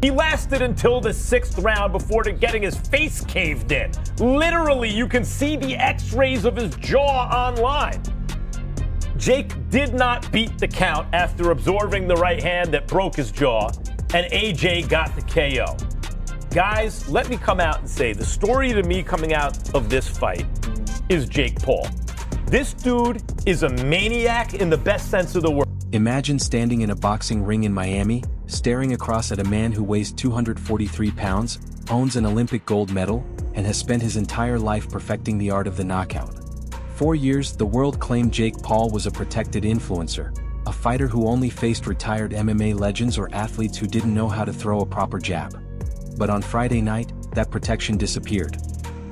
He lasted until the 6th round before getting his face caved in. Literally, you can see the x-rays of his jaw online. Jake did not beat the count after absorbing the right hand that broke his jaw, and AJ got the KO. Guys, let me come out and say the story to me coming out of this fight is Jake Paul. This dude is a maniac in the best sense of the word. Imagine standing in a boxing ring in Miami, staring across at a man who weighs 243 pounds, owns an Olympic gold medal, and has spent his entire life perfecting the art of the knockout. For years, the world claimed Jake Paul was a protected influencer, a fighter who only faced retired MMA legends or athletes who didn't know how to throw a proper jab. But on Friday night, that protection disappeared.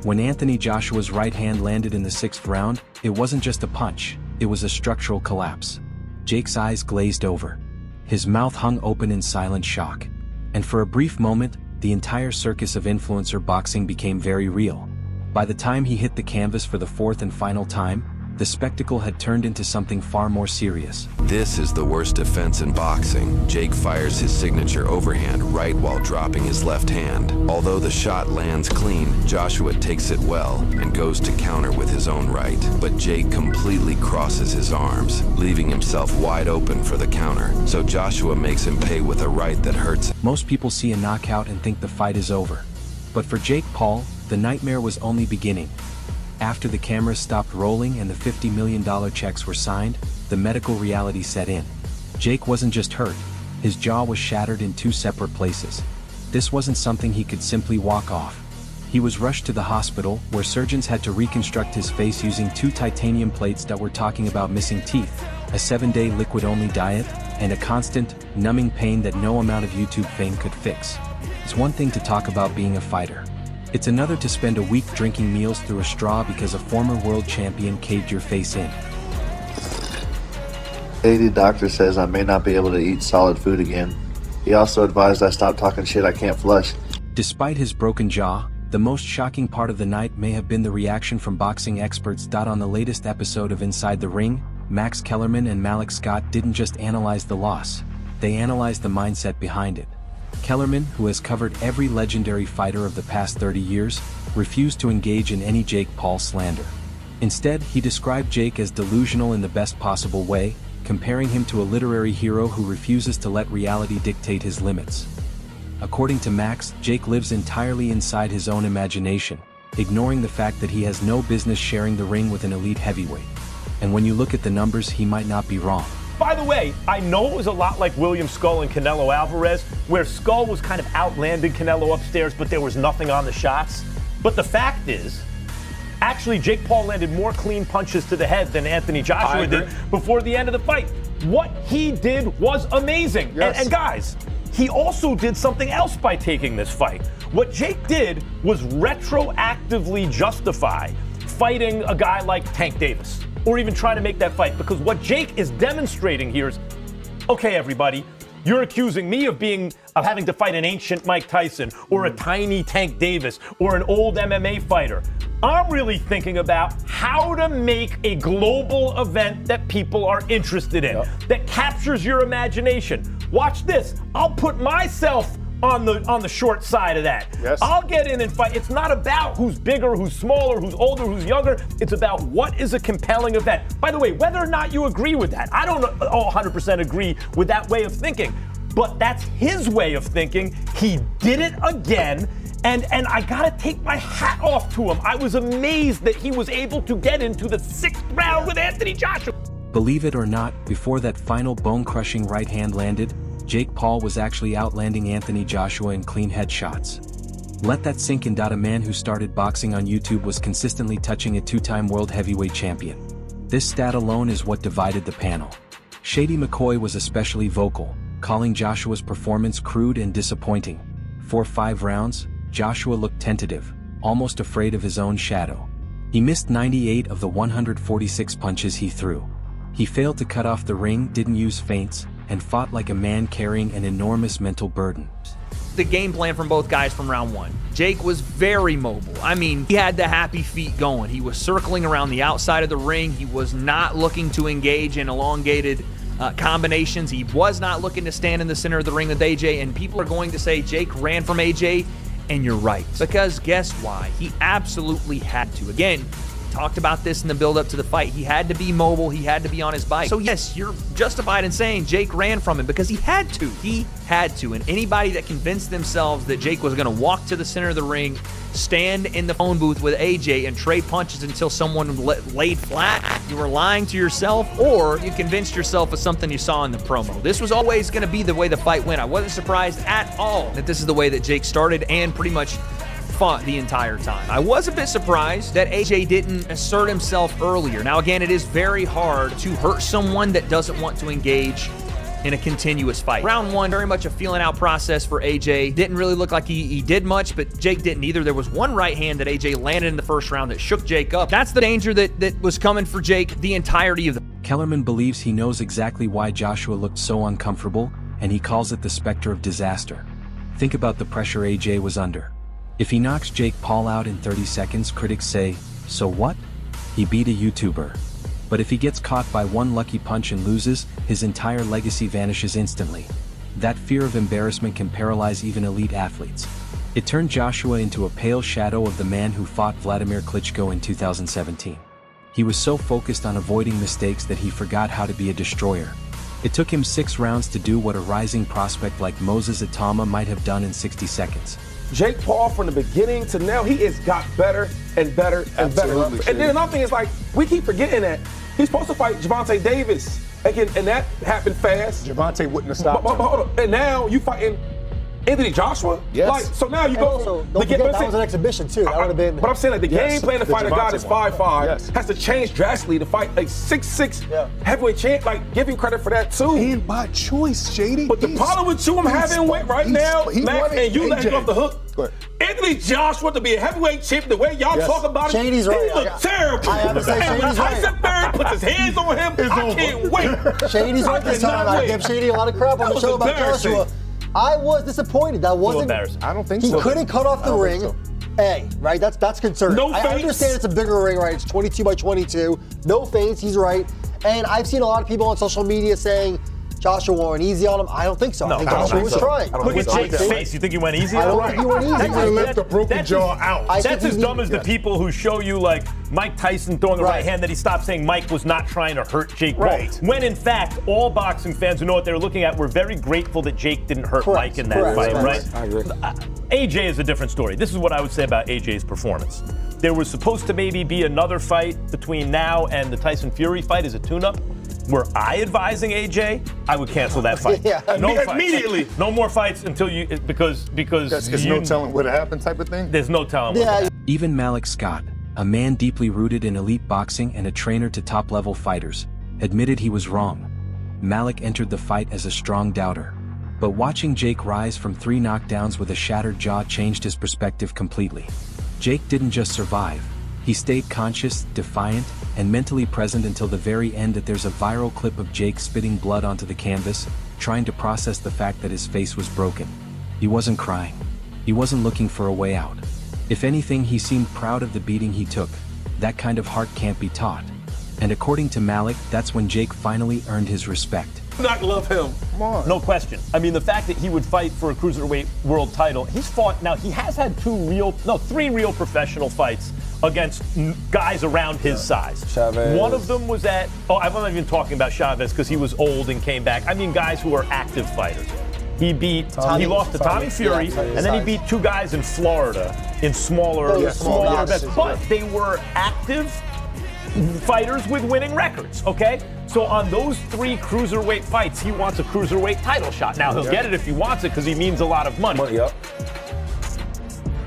When Anthony Joshua's right hand landed in the 6th round, it wasn't just a punch, it was a structural collapse. Jake's eyes glazed over. His mouth hung open in silent shock. And for a brief moment, the entire circus of influencer boxing became very real. By the time he hit the canvas for the 4th and final time, the spectacle had turned into something far more serious. This is the worst defense in boxing. Jake fires his signature overhand right while dropping his left hand. Although the shot lands clean, Joshua takes it well and goes to counter with his own right. But Jake completely crosses his arms, leaving himself wide open for the counter. So Joshua makes him pay with a right that hurts. Most people see a knockout and think the fight is over. But for Jake Paul, the nightmare was only beginning. After the cameras stopped rolling and the $50 million checks were signed, the medical reality set in. Jake wasn't just hurt, his jaw was shattered in 2 separate places. This wasn't something he could simply walk off. He was rushed to the hospital, where surgeons had to reconstruct his face using 2 titanium plates that were talking about missing teeth, a 7-day liquid-only diet, and a constant, numbing pain that no amount of YouTube fame could fix. It's one thing to talk about being a fighter. It's another to spend a week drinking meals through a straw because a former world champion caved your face in. The doctor says I may not be able to eat solid food again. He also advised I stop talking shit I can't flush. Despite his broken jaw, the most shocking part of the night may have been the reaction from boxing experts. On the latest episode of Inside the Ring, Max Kellerman and Malik didn't just analyze the loss, they analyzed the mindset behind it. Kellerman, who has covered every legendary fighter of the past 30 years, refused to engage in any Jake Paul slander. Instead, he described Jake as delusional in the best possible way, comparing him to a literary hero who refuses to let reality dictate his limits. According to Max, Jake lives entirely inside his own imagination, ignoring the fact that he has no business sharing the ring with an elite heavyweight. And when you look at the numbers, he might not be wrong. By the way, I know it was a lot like William Skull and Canelo Alvarez, where Skull was kind of outlanding Canelo upstairs, but there was nothing on the shots. But the fact is, actually, Jake Paul landed more clean punches to the head than Anthony Joshua did before the end of the fight. What he did was amazing. Yes. And guys, he also did something else by taking this fight. What Jake did was retroactively justify fighting a guy like Tank Davis, or even trying to make that fight, because what Jake is demonstrating here is, okay, everybody, you're accusing me of having to fight an ancient Mike Tyson, or a tiny Tank Davis, or an old MMA fighter. I'm really thinking about how to make a global event that people are interested in, that captures your imagination. Watch this. I'll put myself on the short side of that. Yes. I'll get in and fight. It's not about who's bigger, who's smaller, who's older, who's younger. It's about what is a compelling event. By the way, whether or not you agree with that, I don't 100% agree with that way of thinking, but that's his way of thinking. He did it again, and I gotta take my hat off to him. I was amazed that he was able to get into the 6th round with Anthony Joshua. Believe it or not, before that final bone-crushing right hand landed, Jake Paul was actually outlanding Anthony Joshua in clean headshots. Let that sink in. A man who started boxing on YouTube was consistently touching a 2-time world heavyweight champion. This stat alone is what divided the panel. Shady McCoy was especially vocal, calling Joshua's performance crude and disappointing. For 5 rounds, Joshua looked tentative, almost afraid of his own shadow. He missed 98 of the 146 punches he threw. He failed to cut off the ring, didn't use feints, and fought like a man carrying an enormous mental burden. The game plan from both guys from round 1. Jake was very mobile. I mean, he had the happy feet going. He was circling around the outside of the ring. He was not looking to engage in elongated combinations. He was not looking to stand in the center of the ring with AJ, and people are going to say Jake ran from AJ, and you're right. Because guess why? He absolutely had to. Again, talked about this in the build-up to the fight. He had to be mobile. He had to be on his bike. So yes, you're justified in saying Jake ran from him because he had to. He had to. And anybody that convinced themselves that Jake was going to walk to the center of the ring, stand in the phone booth with AJ, and trade punches until someone laid flat, you were lying to yourself, or you convinced yourself of something you saw in the promo. This was always going to be the way the fight went. I wasn't surprised at all that this is the way that Jake started and pretty much fought the entire time. I was a bit surprised that AJ didn't assert himself earlier. Now again, it is very hard to hurt someone that doesn't want to engage in a continuous fight. Round one, very much a feeling out process for AJ. Didn't really look like he did much, but Jake didn't either. There was one right hand that AJ landed in the first round that shook Jake up. That's the danger that was coming for Jake the entirety of the... Kellerman believes he knows exactly why Joshua looked so uncomfortable, and he calls it the specter of disaster. Think about the pressure AJ was under. If he knocks Jake Paul out in 30 seconds, critics say, so what? He beat a YouTuber. But if he gets caught by one lucky punch and loses, his entire legacy vanishes instantly. That fear of embarrassment can paralyze even elite athletes. It turned Joshua into a pale shadow of the man who fought Vladimir Klitschko in 2017. He was so focused on avoiding mistakes that he forgot how to be a destroyer. It took him 6 rounds to do what a rising prospect like Moses Itama might have done in 60 seconds. Jake Paul, from the beginning to now, he has got better and better and better. And then another thing is, like, we keep forgetting that he's supposed to fight Gervonta Davis. Again, and that happened fast. Gervonta wouldn't have stopped. But hold on. And now you fighting Anthony Joshua? Yes. Like, so now you go. Also, don't forget, that was an exhibition, too. That would have been. But I'm saying, like, the game plan to fight a guy that's 5'5" Yes. has to change drastically to fight a 6'6" heavyweight champ. Like, give him credit for that, too. And by choice, JD. But the problem with you, I'm having weight right now, Max, and you let him off the hook. Go ahead. Anthony Joshua to be a heavyweight champ, the way y'all talk about him, Shady's right. he looked terrible. I have to say, and when Shady's right. Tyson Fury puts his hands on him, I can't wait. Shady's right this time. I give Shady a lot of crap on the show about Joshua. I was disappointed. That wasn't embarrassing. I don't think he so. He couldn't cut off the ring. Right? That's concerning. No I feints. understand it's a bigger ring, right? It's 22 by 22. No feints. He's right. And I've seen a lot of people on social media saying Joshua went easy on him. I don't think so. I think Joshua was trying. Look at Jake's face. You think he went easy? I don't think he went easy. He would have left the broken jaw out. That's as dumb as the people who show you, like, Mike Tyson throwing the right hand that he stopped saying Mike was not trying to hurt Jake Paul. When, in fact, all boxing fans who know what they were looking at were very grateful that Jake didn't hurt Mike in that fight, right? I agree. AJ is a different story. This is what I would say about AJ's performance. There was supposed to maybe be another fight between now and the Tyson-Fury fight as a tune-up. Were I advising AJ, I would cancel that fight. No fights. Immediately. No more fights until you, because There's no telling what happened type of thing? There's no telling what happened. Even Malik Scott, a man deeply rooted in elite boxing and a trainer to top-level fighters, admitted he was wrong. Malik entered the fight as a strong doubter. But watching Jake rise from 3 knockdowns with a shattered jaw changed his perspective completely. Jake didn't just survive. He stayed conscious, defiant, and mentally present until the very end. That there's a viral clip of Jake spitting blood onto the canvas, trying to process the fact that his face was broken. He wasn't crying. He wasn't looking for a way out. If anything, he seemed proud of the beating he took. That kind of heart can't be taught. And according to Malik, that's when Jake finally earned his respect. Not love him. Come on. No question. I mean, the fact that he would fight for a cruiserweight world title, he's fought, now he has had 3 real professional fights against guys around his size. Chavez. One of them was at, I'm not even talking about Chavez because he was old and came back. I mean, guys who are active fighters. He lost to Tommy Fury, and then he beat 2 guys in Florida in smaller events. But they were active fighters with winning records, okay? So on those 3 cruiserweight fights, he wants a cruiserweight title shot. Now, he'll get it if he wants it because he means a lot of money. Do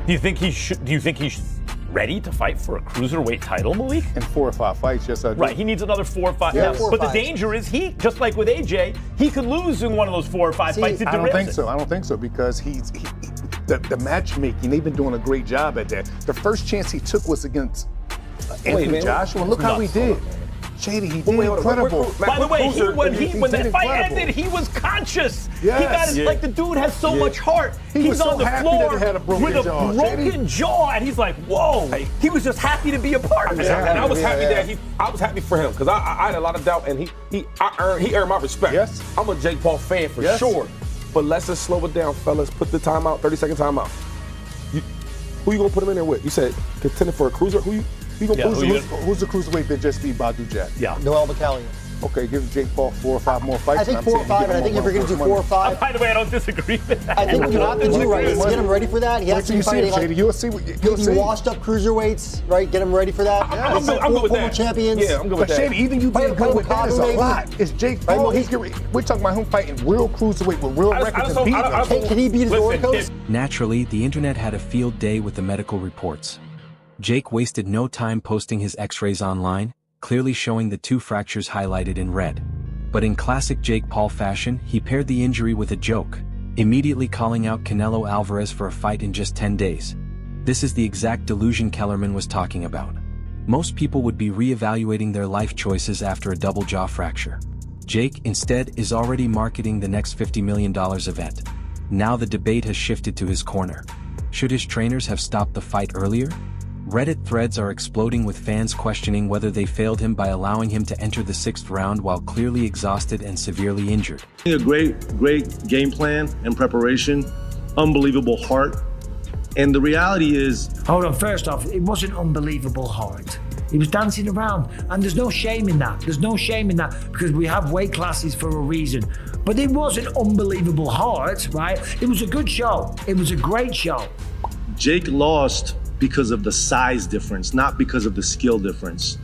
you think he's ready to fight for a cruiserweight title, Malik? In 4 or 5 fights, yes, I do. Right, he needs another 4 or 5. Yeah, Now, 4 or but 5. the danger is he, just like with AJ, he could lose in one of those 4 or 5 fights. I don't think so. I don't think so because the matchmaking, they've been doing a great job at that. The first chance he took was against Anthony Joshua, and look how he did. Shady, he did incredible. By the way, when the fight ended, he was conscious. He got his, like, the dude has so much heart. He He's was so on the happy floor that he had a broken with a jaw, broken jaw, and he's like, whoa. He was just happy to be a part of it. And I was happy that I was happy for him because I had a lot of doubt, and he earned my respect. Yes. I'm a Jake Paul fan for sure. But let's just slow it down, fellas. Put the timeout, 30-second timeout. Who you gonna put him in there with? You said contender for a cruiser. Who's the cruiserweight that just beat Badu Jack? Yeah. Noel McCallion. Okay, give Jake Paul 4 or 5 more fights. I think 4 or 5, and I think if you're going to do 4 or 5, By the way, I don't disagree with that. I think what you have to do right is get him ready for that. He has to be fighting like UFC. washed up cruiserweights, right? Get him ready for that. I'm good with that. Champions. Yeah, I'm good with that. Shady, even you being good with that is a maybe. lot. It's Jake Paul. We're talking about him fighting real cruiserweight with real records and beating him. Can he beat his Oricos? Naturally, the internet had a field day with the medical reports. Jake wasted no time posting his x-rays online, clearly showing the 2 fractures highlighted in red. But in classic Jake Paul fashion, he paired the injury with a joke, immediately calling out Canelo Alvarez for a fight in just 10 days. This is the exact delusion Kellerman was talking about. Most people would be re-evaluating their life choices after a double jaw fracture. Jake, instead, is already marketing the next $50 million event. Now the debate has shifted to his corner. Should his trainers have stopped the fight earlier? Reddit threads are exploding with fans questioning whether they failed him by allowing him to enter the 6th round while clearly exhausted and severely injured. A great game plan and preparation, unbelievable heart. And the reality is... Hold on, first off, it wasn't unbelievable heart. He was dancing around, and there's no shame in that. There's no shame in that because we have weight classes for a reason. But it wasn't unbelievable heart, right? It was a good show. It was a great show. Jake lost because of the size difference, not because of the skill difference.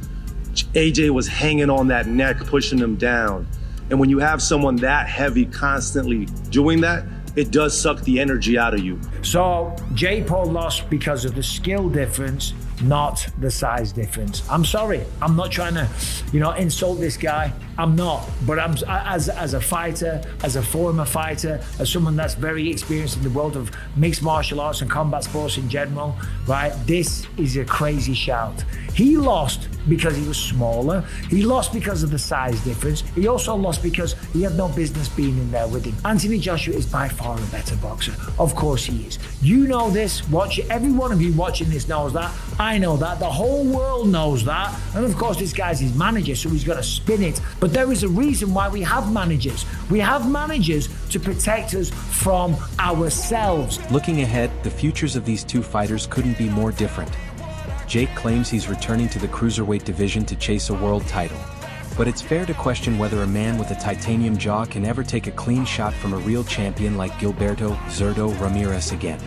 AJ was hanging on that neck, pushing him down. And when you have someone that heavy constantly doing that, it does suck the energy out of you. So Jake Paul lost because of the skill difference, not the size difference. I'm sorry. I'm not trying to, insult this guy. I'm not. But I'm as a fighter, as a former fighter, as someone that's very experienced in the world of mixed martial arts and combat sports in general, right? This is a crazy shout. He lost because he was smaller. He lost because of the size difference. He also lost because he had no business being in there with him. Anthony Joshua is by far a better boxer. Of course he is. You know this. Every one of you watching this knows that. I know that. The whole world knows that. And of course this guy's his manager, so he's got to spin it. But there is a reason why we have managers. We have managers to protect us from ourselves. Looking ahead, the futures of these 2 fighters couldn't be more different. Jake claims he's returning to the cruiserweight division to chase a world title. But it's fair to question whether a man with a titanium jaw can ever take a clean shot from a real champion like Gilberto Zurdo Ramirez again.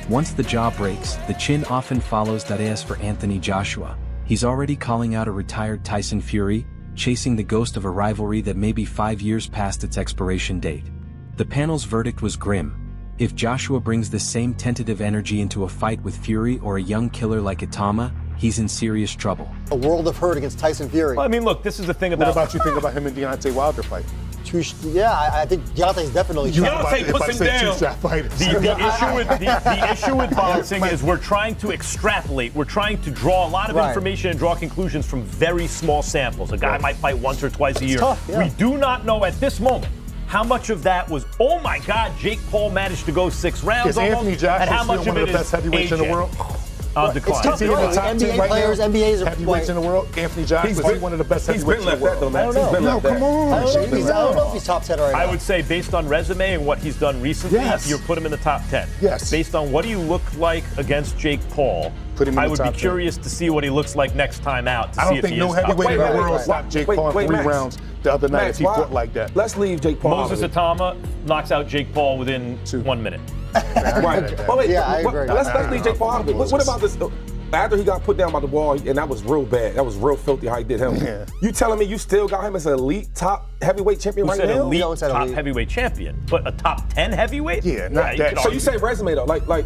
Once the jaw breaks, the chin often follows. That is for Anthony Joshua. He's already calling out a retired Tyson Fury, chasing the ghost of a rivalry that may be 5 years past its expiration date. The panel's verdict was grim. If Joshua brings the same tentative energy into a fight with Fury or a young killer like Itama, he's in serious trouble. A world of hurt against Tyson Fury. Well, I mean, look, this is the thing about... What about you think about him and Deontay Wilder fight? Yeah, I think Deontay's definitely... Deontay puts him down. The issue with boxing is we're trying to extrapolate. We're trying to draw a lot of information and draw conclusions from very small samples. A guy might fight once or twice a year. Tough, yeah. We do not know at this moment how much of that was, oh my God, Jake Paul managed to go 6 rounds is Anthony Joshua and how much still one of the best heavyweights in the world? It's tough, right? NBA players, NBA's are heavyweights in the world. Anthony Joshua is one of the best heavyweights in the world. He's been left that, though, man. I don't know if he's top 10 right now. I would say based on resume and what he's done recently, you put him in the top 10. Yes. Based on what he looked like against Jake Paul, I would be curious to see what he looks like next time out. I don't think no heavyweight in the world stopped Jake Paul in 3 rounds the other night if he fought like that. Let's leave Jake Paul. Moses Itama knocks out Jake Paul within 1 minute. Right. I agree. Let's leave Jake Paul out of it. What about this? After he got put down by the wall, and that was real bad. That was real filthy how he did him. Yeah. You telling me you still got him as an elite top heavyweight champion right now? Elite top heavyweight champion, but a top 10 heavyweight? Yeah, not that. So you say resume though, like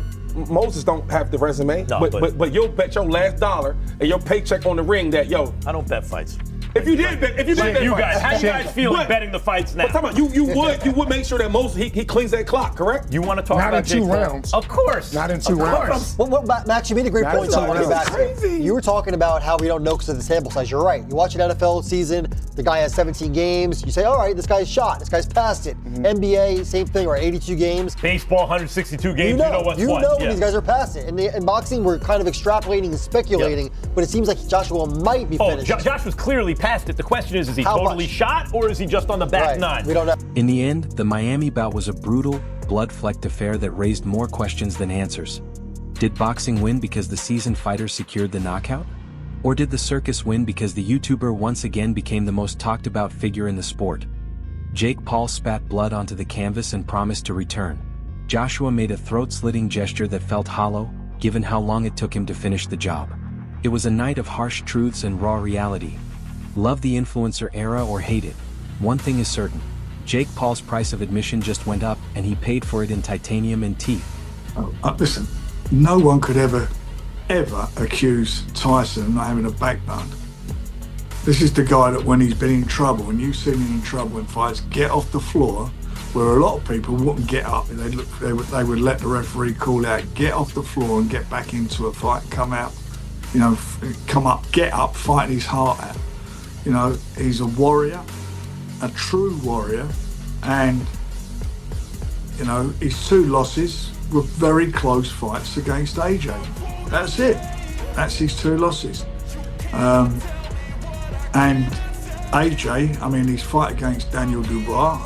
Moses don't have the resume, no, but you'll bet your last dollar and your paycheck on the ring that I don't bet fights. If you did bet You fights. guys, how you guys feeling betting the fights now? But talk about, you would make sure that he cleans that clock, correct? You want to talk Not about in 2 Jake Paul? rounds. Of course. Not in 2 rounds. Well, Max, you made a great That point. is So I want to get back to. crazy. You were talking about how we don't know because of the sample size. You're right. You watch an NFL season, the guy has 17 games. You say, all right, this guy's shot. This guy's passed it. NBA, same thing, or 82 games. Baseball, 162 games. You know what's when what. these guys are past it. And in boxing, we're kind of extrapolating and speculating, but it seems like Joshua might be finished. Josh was clearly past it. The question is he How totally much? shot or is he just on the back Right. nine? We don't know. In the end, the Miami bout was a brutal, blood-flecked affair that raised more questions than answers. Did boxing win because the seasoned fighter secured the knockout? Or did the circus win because the YouTuber once again became the most talked about figure in the sport? Jake Paul spat blood onto the canvas and promised to return. Joshua made a throat-slitting gesture that felt hollow, given how long it took him to finish the job. It was a night of harsh truths and raw reality. Love the influencer era or hate it, one thing is certain. Jake Paul's price of admission just went up and he paid for it in titanium and teeth. Listen, no one could ever accuse Tyson of not having a backbone. This is the guy that when he's been in trouble, and you've seen him in trouble in fights, get off the floor, where a lot of people wouldn't get up. They would let the referee call out, get off the floor and get back into a fight, come out, get up, fight his heart out. He's a warrior, a true warrior, and his 2 losses were very close fights against AJ. That's it. That's his 2 losses. And AJ, his fight against Daniel Dubois,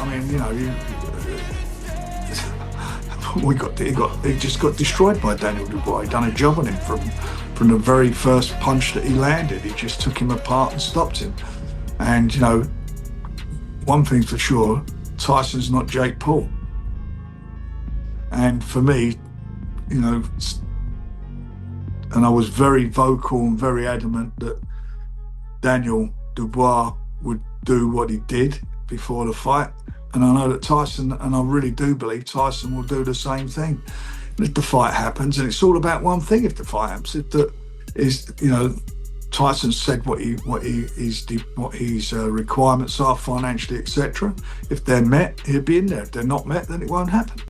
he just got destroyed by Daniel Dubois. He done a job on him from the very first punch that he landed. He just took him apart and stopped him. And, one thing's for sure, Tyson's not Jake Paul. And for me, and I was very vocal and very adamant that Daniel Dubois would do what he did before the fight. And I know that Tyson, and I really do believe Tyson will do the same thing. And if the fight happens, and it's all about one thing if the fight happens, Tyson said what his requirements are financially, etc. If they're met, he'll be in there. If they're not met, then it won't happen.